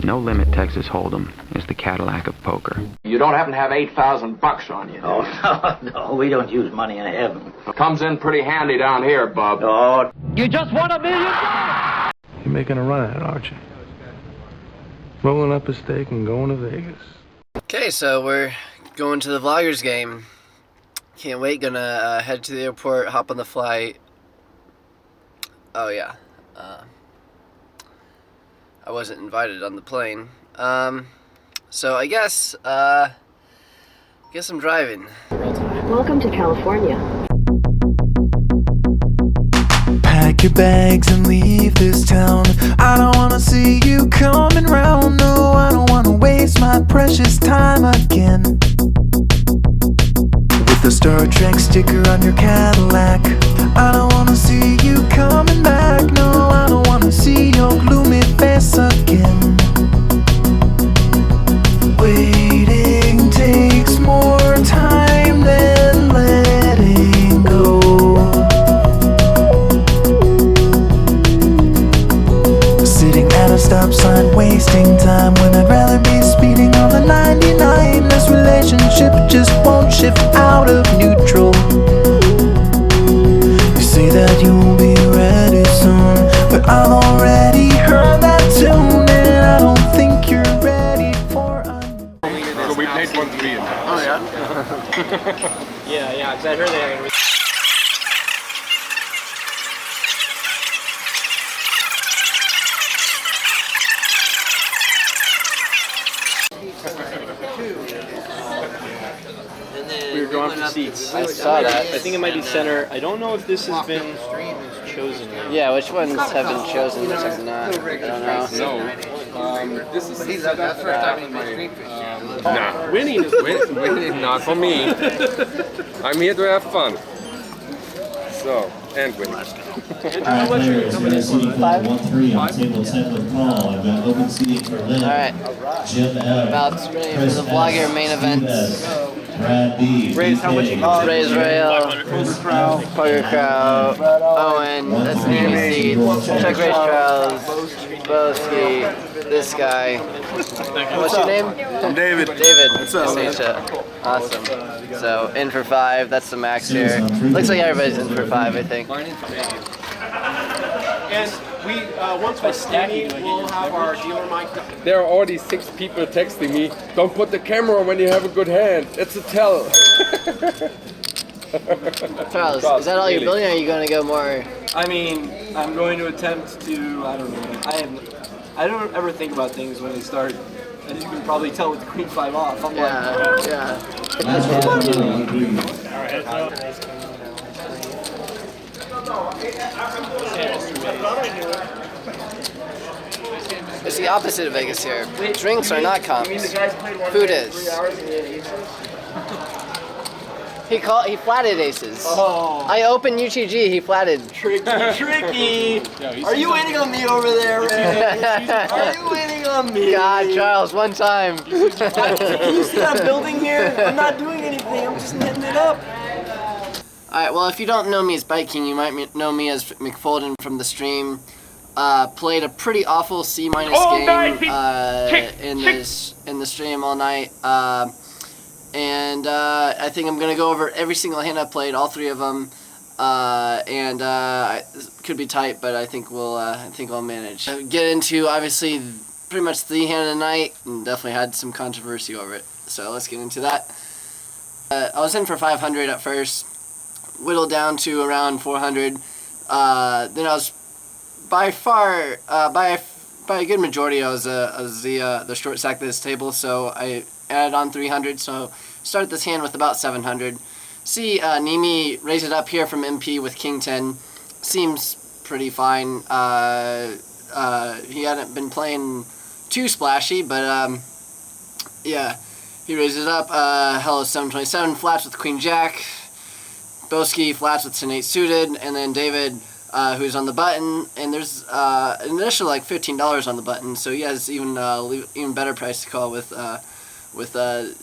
No Limit Texas Hold'em is the Cadillac of poker. You don't happen to have $8,000 on you? Oh, no, we don't use money in heaven. Comes in pretty handy down here, Bub. Oh. You just won $1 million! You're making a run at it, aren't you? Rolling up a stake and going to Vegas. Okay, so we're going to the Vloggers game. Can't wait, gonna head to the airport, hop on the flight. Oh yeah, I wasn't invited on the plane. So I guess I'm driving. Welcome to California. Pack your bags and leave this town. I don't wanna see you coming round. No, I don't wanna waste my precious time again. With the Star Trek sticker on your Cadillac, I don't wanna see you coming back. No, I don't wanna see your gloomy face again. Waiting takes more time than letting go. Sitting at a stop sign, wasting time when I'd rather be speeding on the 99. This relationship just won't shift out of neutral. You say that you will be ready soon, but I've already heard that tune, and I don't think you're ready for a new... So we played 1-3. Oh yeah? yeah, because I heard they had We were going for seats. I saw that. I think it might be center. I don't know if this has been chosen yet. Yeah, which ones have been chosen, which have not? I don't know. No. This is that's first time in my nah. Winning is winning, not for me. I'm here to have fun. So, and winning. Alright, players, we're at seating club 1-3 on table 10 with Paul. I've got open seating for Lynn, Jim L, About ready for the Vlogger main event. Brad B, Raise how much you cost? Raise Rail, Pokerkraut, Owen, that's the seat, CzechRaiseCharles, Blvd, this guy. What's your name? I'm David. David. What's up, man? Awesome. So, in for 5, that's the max here. Looks like everybody's in for 5, I think. And we, once we're stacking, we'll have our dealer mic. There are already 6 people texting me, don't put the camera when you have a good hand. It's a tell. Charles, is that all you're building, or are you going to go more? I mean, I'm going to attempt to, I don't know, I don't ever think about things when they start. As you can probably tell with the Queen 5 off. I'm yeah. It's the opposite of Vegas here. Drinks are not comps. Food is. He flatted aces. Oh. I opened UTG, he flatted. Tricky. Are you waiting on me over there, Ray? Are you waiting on me? God, Charles, one time. Can you stop building here? I'm not doing anything, I'm just netting it up. Alright, well, if you don't know me as Bike King, you might know me as McFolden from the stream. Played a pretty awful C- game in the stream all night. And I think I'm gonna go over every single hand I played, all 3 of them, and it could be tight, but I think we'll manage. Get into obviously pretty much the hand of the night, and definitely had some controversy over it. So let's get into that. I was in for 500 at first, whittled down to around 400. Then I was by far by a good majority I was the short stack of this table, so I added on 300, so started this hand with about 700. See Nimi raise it up here from MP with King 10. Seems pretty fine. He hadn't been playing too splashy, but yeah, he raises up. Hello 727 flats with Queen Jack. Boski flats with 10-8 suited, and then David, who's on the button, and there's an initial like $15 on the button, so he has even better price to call with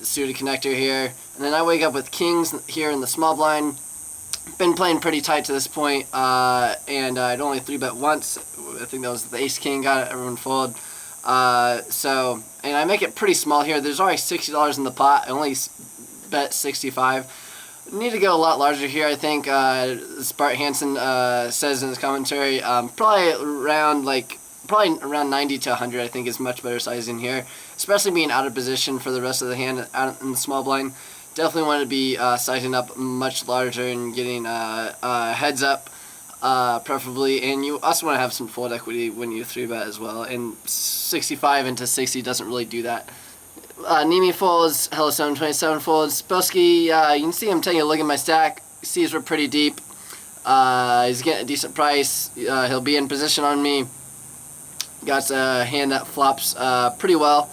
suited connector here. And then I wake up with kings here in the small blind. Been playing pretty tight to this point, and I'd only 3-bet once. I think that was the ace king, got it, everyone fold. So, and I make it pretty small here. There's already $60 in the pot. I only bet 65. Need to go a lot larger here, I think. Bart Hansen says in his commentary, probably around 90 to 100. I think is much better sizing here, especially being out of position for the rest of the hand out in the small blind. Definitely want to be sizing up much larger and getting heads up, preferably. And you also want to have some fold equity when you 3-bet as well. And 65 into 60 doesn't really do that. Nimi folds, Hello 727 folds. Boski, you can see him taking a look at my stack. Sees we're pretty deep. He's getting a decent price. He'll be in position on me. Got a hand that flops pretty well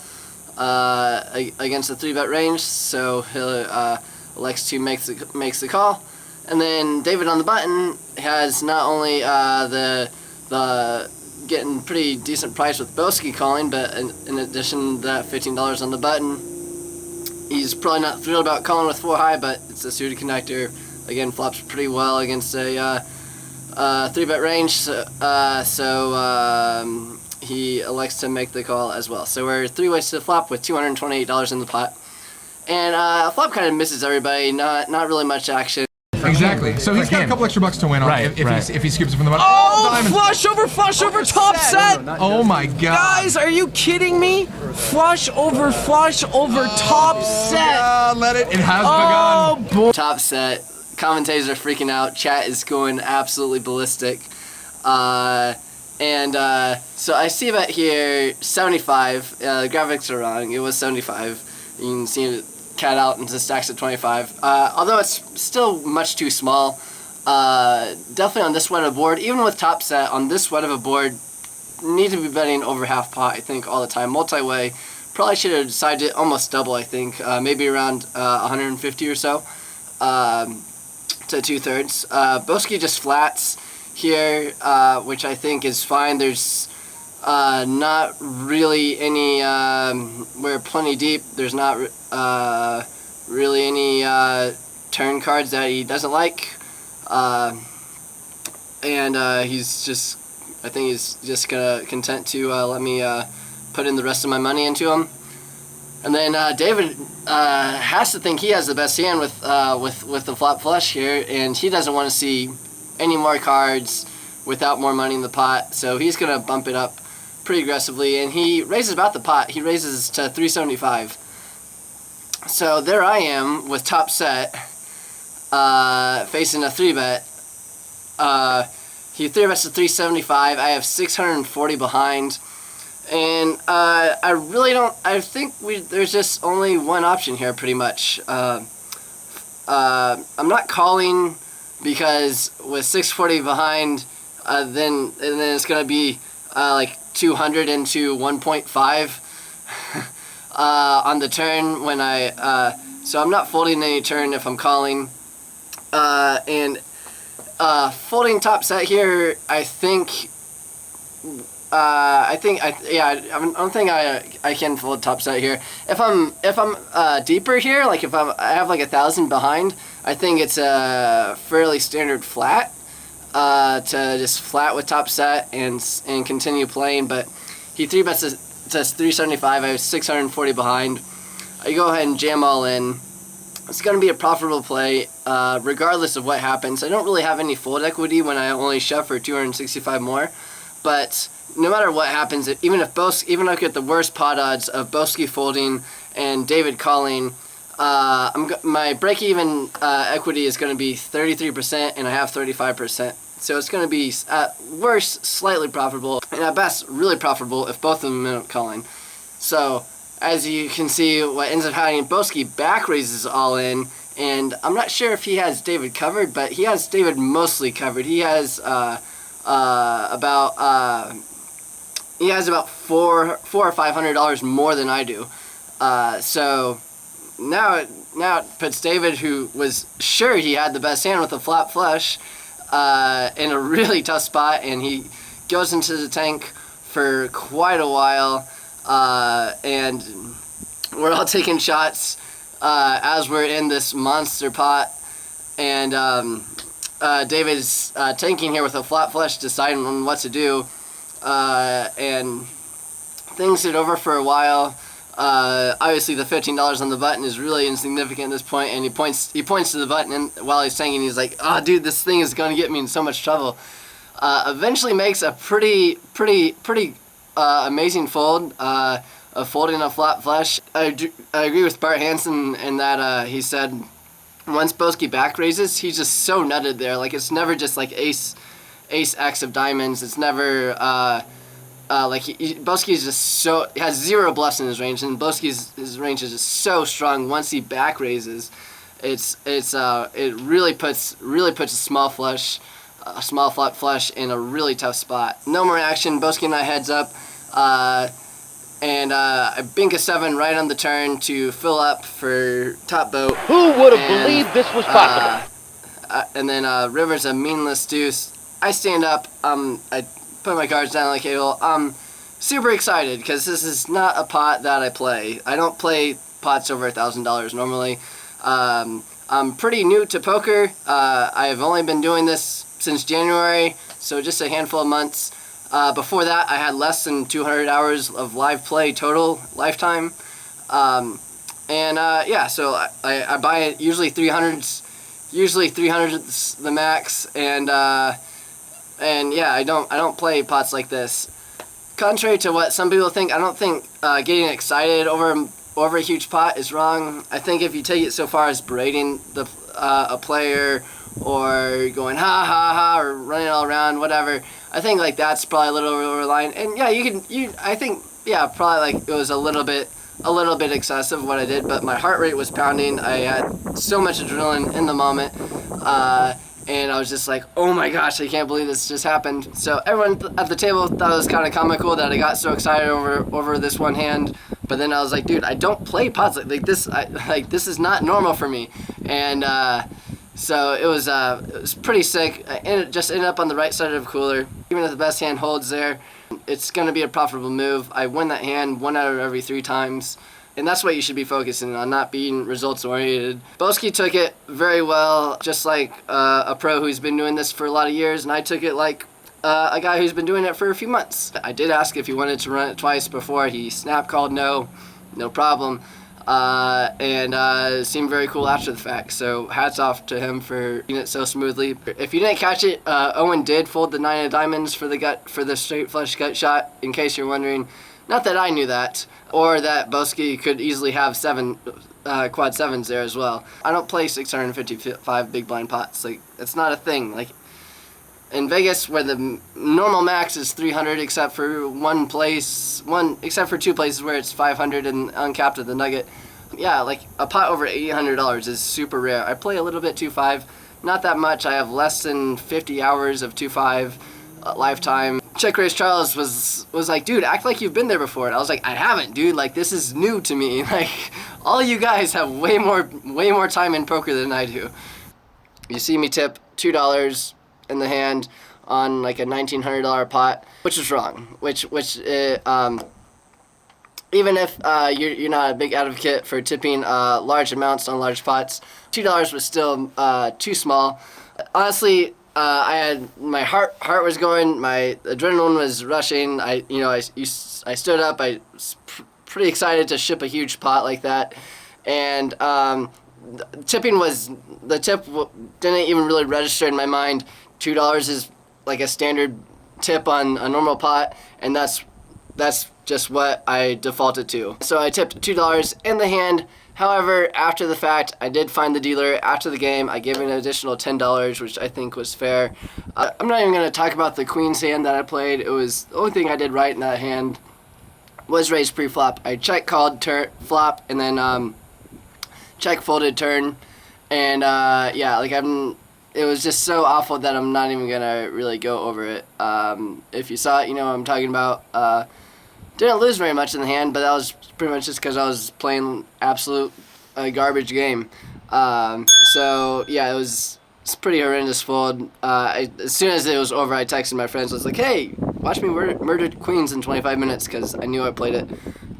against the 3-bet range, so he'll elects to makes the call. And then David on the button has not only the getting pretty decent price with Boski calling, but in addition to that $15 on the button, he's probably not thrilled about calling with 4 high, but it's a suited connector. Again, flops pretty well against a 3-bet range, so he elects to make the call as well. So we're 3 ways to the flop with $228 in the pot. And flop kind of misses everybody, not really much action. Exactly. So he's got a couple extra bucks to win on if he scoops it from the button. Oh, flush over top set! Oh my god. Guys, are you kidding me? Flush over top set! Let it has begun. Boy. Top set. Commentators are freaking out. Chat is going absolutely ballistic. So I see about here 75. The graphics are wrong. It was 75. You can see it cat out into stacks of 25. Although it's still much too small. Definitely on this wide of a board, even with top set on this wide of a board, need to be betting over half pot. I think all the time. Multi-way. Probably should have decided almost double. I think maybe around 150 or so. To 2/3. Boski just flats here, which I think is fine. There's not really any, we're plenty deep. There's not really any turn cards that he doesn't like. He's just, I think he's just content to let me put in the rest of my money into him. And then David has to think he has the best hand with the flop flush here, and he doesn't want to see any more cards without more money in the pot, so he's going to bump it up pretty aggressively, and he raises about the pot. He raises to 375. So there I am with top set, facing a 3-bet. He 3-bets to 375. I have 640 behind. And I really don't. I think there's just only one option here, pretty much. I'm not calling because with 640 behind, then it's gonna be like 200 into 1.5 on the turn when so I'm not folding any turn if I'm calling. Folding top set here, I don't think I can fold top set here. If I'm deeper here, like if I have like 1,000 behind, I think it's a fairly standard flat to just flat with top set and continue playing. But he 3-bets to 375. I have 640 behind. I go ahead and jam all in. It's going to be a profitable play regardless of what happens. I don't really have any fold equity when I only shove for 265 more, but no matter what happens, even if I get the worst pot odds of Boski folding and David calling, my break-even equity is going to be 33%, and I have 35%. So it's going to be at worst slightly profitable, and at best really profitable if both of them end up calling. So as you can see, what ends up happening, Boski back raises all in, and I'm not sure if he has David covered, but he has David mostly covered. He has about $400 or $500 more than I do. So now it puts David, who was sure he had the best hand with a flop flush, in a really tough spot, and he goes into the tank for quite a while, and we're all taking shots as we're in this monster pot, and David's tanking here with a flop flush, deciding on what to do. And things it over for a while. Obviously, the $15 on the button is really insignificant at this point, and he points to the button and while he's saying, and he's like, "Oh, dude, this thing is going to get me in so much trouble." Eventually makes a pretty amazing fold, of folding a flat flush. I agree with Bart Hansen in that he said once Boski back raises, he's just so nutted there. Like, it's never just like ace X of diamonds. It's never Boski's just so, he has 0 bluffs in his range, and his range is just so strong. Once he back raises, it really puts a small flush, a small flat flush in a really tough spot. No more action. Boski and I heads up, and I bink a 7 right on the turn to fill up for top boat. Who would have believed this was possible? And then river's a meaningless deuce. I stand up. I put my cards down on the table. I'm super excited because this is not a pot that I play. I don't play pots over $1,000 normally. I'm pretty new to poker. I've only been doing this since January, so just a handful of months. Before that, I had less than 200 hours of live play total lifetime. Yeah, so I buy it usually 300s. Usually 300's the max, and yeah, I don't play pots like this. Contrary to what some people think, I don't think getting excited over a huge pot is wrong. I think if you take it so far as berating a player or going ha ha ha or running all around, whatever, I think like that's probably a little over the line. And yeah, I think yeah, probably like it was a little bit excessive what I did, but my heart rate was pounding. I had so much adrenaline in the moment, and I was just like, oh my gosh, I can't believe this just happened. So everyone at the table thought it was kind of comical that I got so excited over this one hand, but then I was like, dude, I don't play pots like this. This is not normal for me, and so it was pretty sick. I just ended up on the right side of the cooler. Even if the best hand holds there, it's going to be a profitable move. I win that hand 1 out of every 3 times. And that's what you should be focusing on, not being results-oriented. Boski took it very well, just like a pro who's been doing this for a lot of years, and I took it like a guy who's been doing it for a few months. I did ask if he wanted to run it twice before. He snap called no problem. And seemed very cool after the fact. So hats off to him for doing it so smoothly. If you didn't catch it, Owen did fold the 9 of diamonds for the straight flush gut shot. In case you're wondering, not that I knew that, or that Boski could easily have 7 quad 7s there as well. I don't play 655 big blind pots. Like, it's not a thing. Like in Vegas, where the normal max is 300, except for 2 places where it's 500 and uncapped at the Nugget. Yeah, like a pot over $800 is super rare. I play a little bit 2-5, not that much. I have less than 50 hours of 2-5 lifetime. CzechRaiseCharles was like, dude, act like you've been there before. And I was like, I haven't, dude. Like, this is new to me. Like, all you guys have way more time in poker than I do. You see me tip $2 in the hand on like a $1,900 pot, which is wrong. Even if you're not a big advocate for tipping large amounts on large pots, $2 was still too small. Honestly, I had my heart was going, my adrenaline was rushing. I stood up. I was pretty excited to ship a huge pot like that, and the tip didn't even really register in my mind. $2 is like a standard tip on a normal pot, and that's just what I defaulted to. So I tipped $2 in the hand. However, after the fact, I did find the dealer after the game. I gave him an additional $10, which I think was fair. I'm not even going to talk about the Queen's hand that I played. It was the only thing I did right in that hand was raise pre-flop. I check called flop and then check folded turn, and yeah, like it was just so awful that I'm not even gonna really go over it. If you saw it, you know what I'm talking about. Didn't lose very much in the hand, but that was pretty much just because I was playing absolute garbage game. So yeah, it's pretty horrendous fold. As soon as it was over, I texted my friends. I was like, hey, watch me murder queens in 25 minutes, because I knew I played it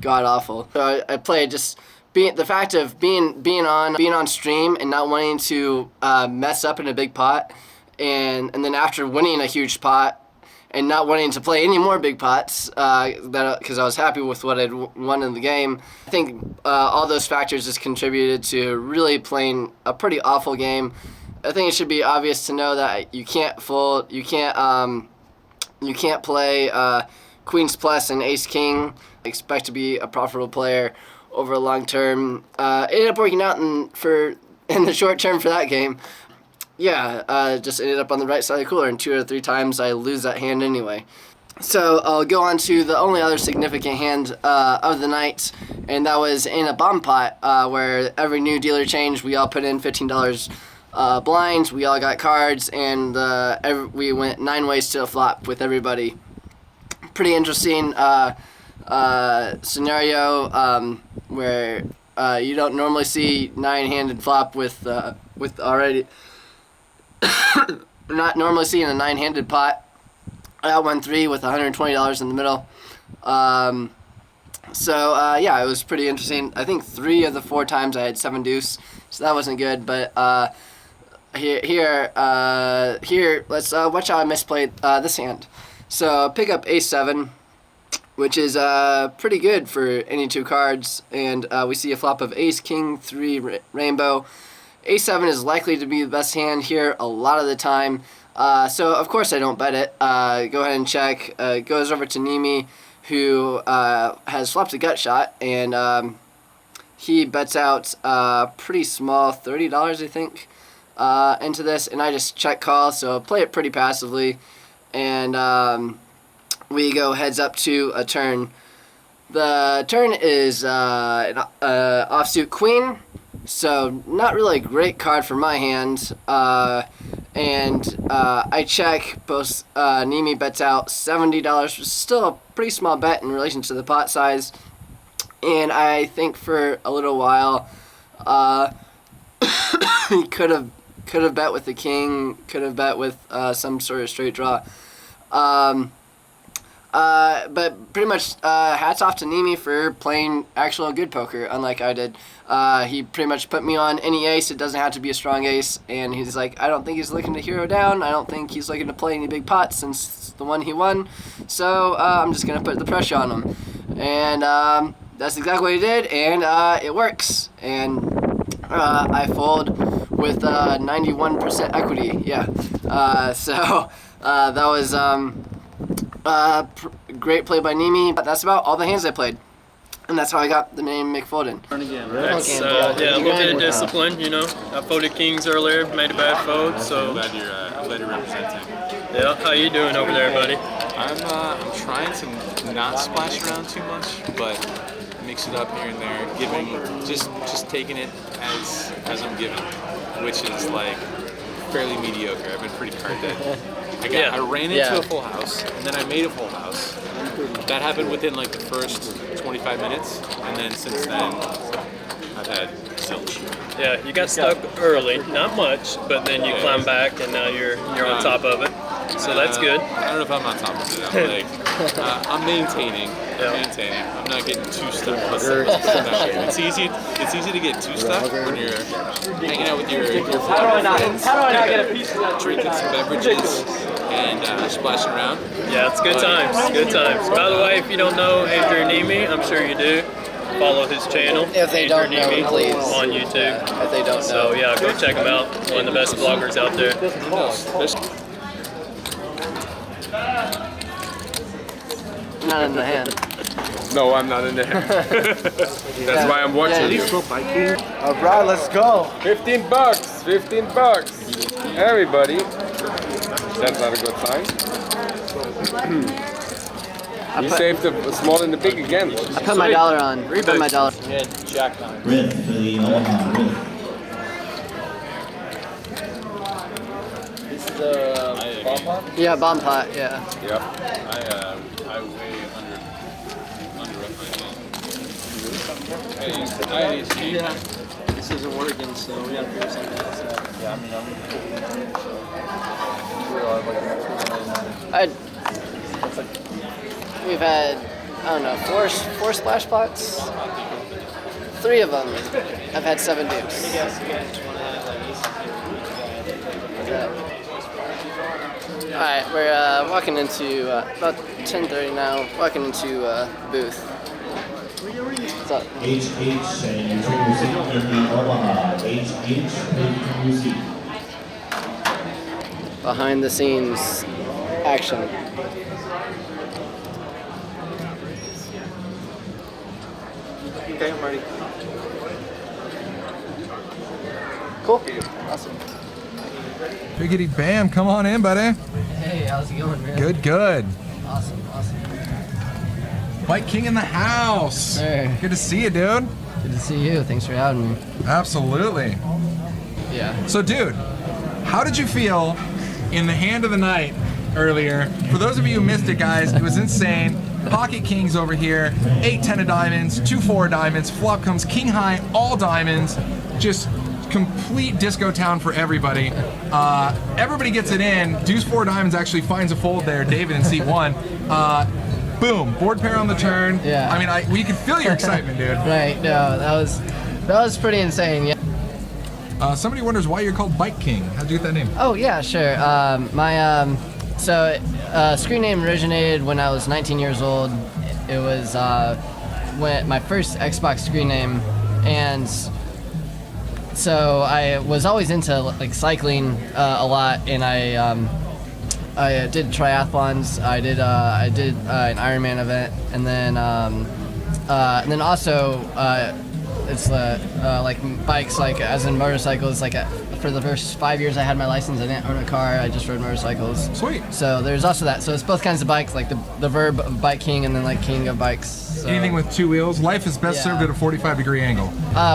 god awful. So I played just the fact of being on stream and not wanting to mess up in a big pot, and then after winning a huge pot and not wanting to play any more big pots because I was happy with what I'd won in the game. I think all those factors just contributed to really playing a pretty awful game. I think it should be obvious to know that you can't fold, you can't play Queens Plus and Ace King, expect to be a profitable player over a long term. It ended up working out in the short term for that game. Yeah, just ended up on the right side of the cooler, and 2 or 3 times I lose that hand anyway. So I'll go on to the only other significant hand of the night, and that was in a bomb pot where every new dealer change, we all put in $15 blinds, we all got cards, and we went 9 ways to a flop with everybody. Pretty interesting scenario where you don't normally see 9-handed flop with already not normally seeing a 9-handed pot. I won 3 with $120 in the middle. Yeah, it was pretty interesting. I think 3 of the 4 times I had 7 deuce, so that wasn't good. But here, let's watch how I misplayed this hand. So pick up Ace 7, which is pretty good for any 2 cards, and we see a flop of Ace King 3 rainbow. Ace 7 is likely to be the best hand here a lot of the time, so of course I don't bet it. Go ahead and check. It goes over to Nimi, who has flopped a gut shot, and he bets out pretty small, $30 I think, into this, and I just check call, so play it pretty passively, and we go heads up to a turn. The turn is an offsuit queen, so not really a great card for my hand, and I check. Both Nimi bets out $70, which is still a pretty small bet in relation to the pot size, and I think for a little while he could have bet with the king, could have bet with some sort of straight draw. But pretty much hats off to Nimi for playing actual good poker, unlike I did. He pretty much put me on any ace. It doesn't have to be a strong ace, and he's like, I don't think he's looking to hero down. I don't think he's looking to play any big pots since it's the one he won. So I'm just going to put the pressure on him. And that's exactly what he did, and it works. And I fold with 91% equity. Yeah. So that was great play by Nimi. That's about all the hands I played, and that's how I got the name McFolden. That's, yeah, a little bit of discipline, you know. I folded kings earlier, made a bad fold, so. I'm glad you're representing. Yeah, how you doing over there, buddy? I'm trying to not splash around too much, but mix it up here and there, just taking it as I'm given, which is like fairly mediocre. I've been pretty hard dead. I ran into a full house, and then I made a full house. That happened within like the first 25 minutes, and then since then, I've had zilch. Yeah, you got stuck early, not much, but then you climb back, and now you're on top of it. So that's good. I don't know if I'm on top of it. I'm maintaining. I'm not getting too stuck. It's easy to get too stuck when you're hanging out with your friends. How do I not get a piece of that? Drinking some beverages and splashing around. Yeah, it's good times. Good times. By the way, if you don't know Adrian Nimi, I'm sure you do. Follow his channel. If they don't know, please. On YouTube. If they don't know. So yeah, go check him out. One of the best vloggers out there. Not in the hand. No, I'm not in the hand. That's why I'm watching you. All right, let's go. $15. $15. Everybody. That's not a good sign. You saved the small and the big again. I put my dollar on. I put my dollar. Jack on. Red for the Omaha Red. This is a bomb pot? Yeah, bomb pot, yeah. Yep. I way under. This isn't working, so we gotta figure something else out. Yeah, I mean, We've had, I don't know, four splash pots. 3 of them I've had 7 deuce. Alright, we're walking into, about 10:30 now, walking into booth. What's up? HH, and you turn your seat in the Omaha. HH, please turn your seat. Behind the scenes action. Okay, I'm ready. Cool. Awesome. Biggity bam, come on in, buddy. Hey, how's it going, man? Good, good. Awesome, awesome. Bike King in the house. Hey. Good to see you, dude. Good to see you. Thanks for having me. Absolutely. Yeah. So, dude, how did you feel in the hand of the night earlier? For those of you who missed it, guys, it was insane. Pocket Kings over here, 8-10 of diamonds, 2-4 of diamonds, flop comes king high, all diamonds, just complete disco town for everybody. Everybody gets it in. Deuce 4 diamonds actually finds a fold there. David in seat 1. Boom, board pair on the turn. Yeah. I mean, we could feel your excitement, dude. Right. No, that was pretty insane. Yeah. Somebody wonders why you're called Bike King. How'd you get that name? Oh yeah, sure. Screen name originated when I was 19 years old. It was when my first Xbox screen name, and so I was always into like cycling a lot, and I did triathlons. I did an Ironman event, and then also it's like bikes, like as in motorcycles. Like for the first 5 years I had my license, I didn't own a car. I just rode motorcycles. Sweet. So there's also that. So it's both kinds of bikes, like the verb of bike king, and then like king of bikes. So. Anything with 2 wheels. Life is best served at a 45-degree angle.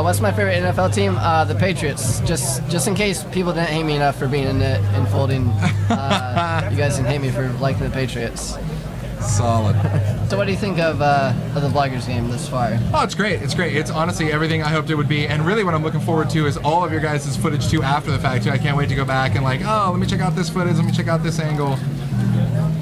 What's my favorite NFL team? The Patriots. Just in case people didn't hate me enough for being in it and folding. You guys didn't hate me for liking the Patriots. Solid. So what do you think of the Vloggers game this far? Oh, it's great. It's great. It's honestly everything I hoped it would be. And really what I'm looking forward to is all of your guys' footage too after the fact too. I can't wait to go back and like, oh, let me check out this footage. Let me check out this angle.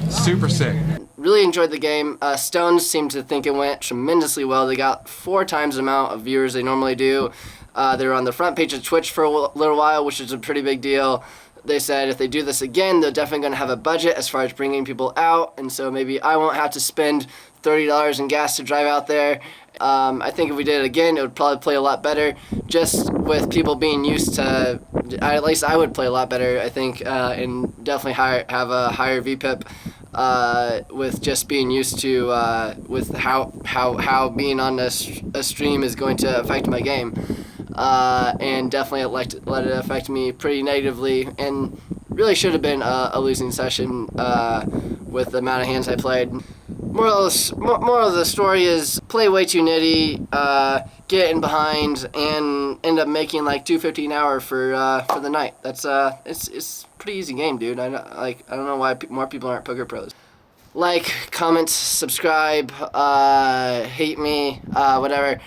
Super sick. Really enjoyed the game. Stones seemed to think it went tremendously well. They got 4 times the amount of viewers they normally do. They were on the front page of Twitch for a little while, which is a pretty big deal. They said if they do this again, they're definitely going to have a budget as far as bringing people out, and so maybe I won't have to spend $30 in gas to drive out there. I think if we did it again, it would probably play a lot better, just with people being used to, at least I would play a lot better, I think, and definitely have a higher VPIP. With just being used to with how being on a stream is going to affect my game, and definitely let it affect me pretty negatively, and really should have been a losing session with the amount of hands I played. Moral of the story is play way too nitty, get in behind, and end up making like $250 an hour for the night. That's it's a pretty easy game, dude. I don't know why more people aren't poker pros. Like, comment, subscribe, hate me, whatever.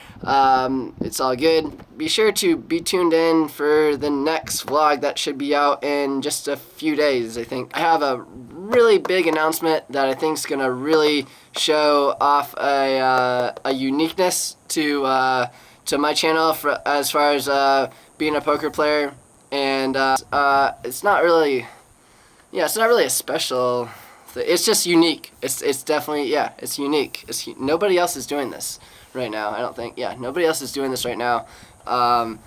It's all good. Be sure to be tuned in for the next vlog that should be out in just a few days, I think. I have a really big announcement that I think is going to really show off a uniqueness to my channel as far as being a poker player. And it's not really a special. It's just unique. It's definitely, yeah, it's unique. Nobody else is doing this right now, I don't think. Yeah, nobody else is doing this right now. Yeah,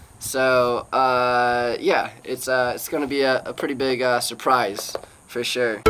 it's going to be a pretty big surprise for sure.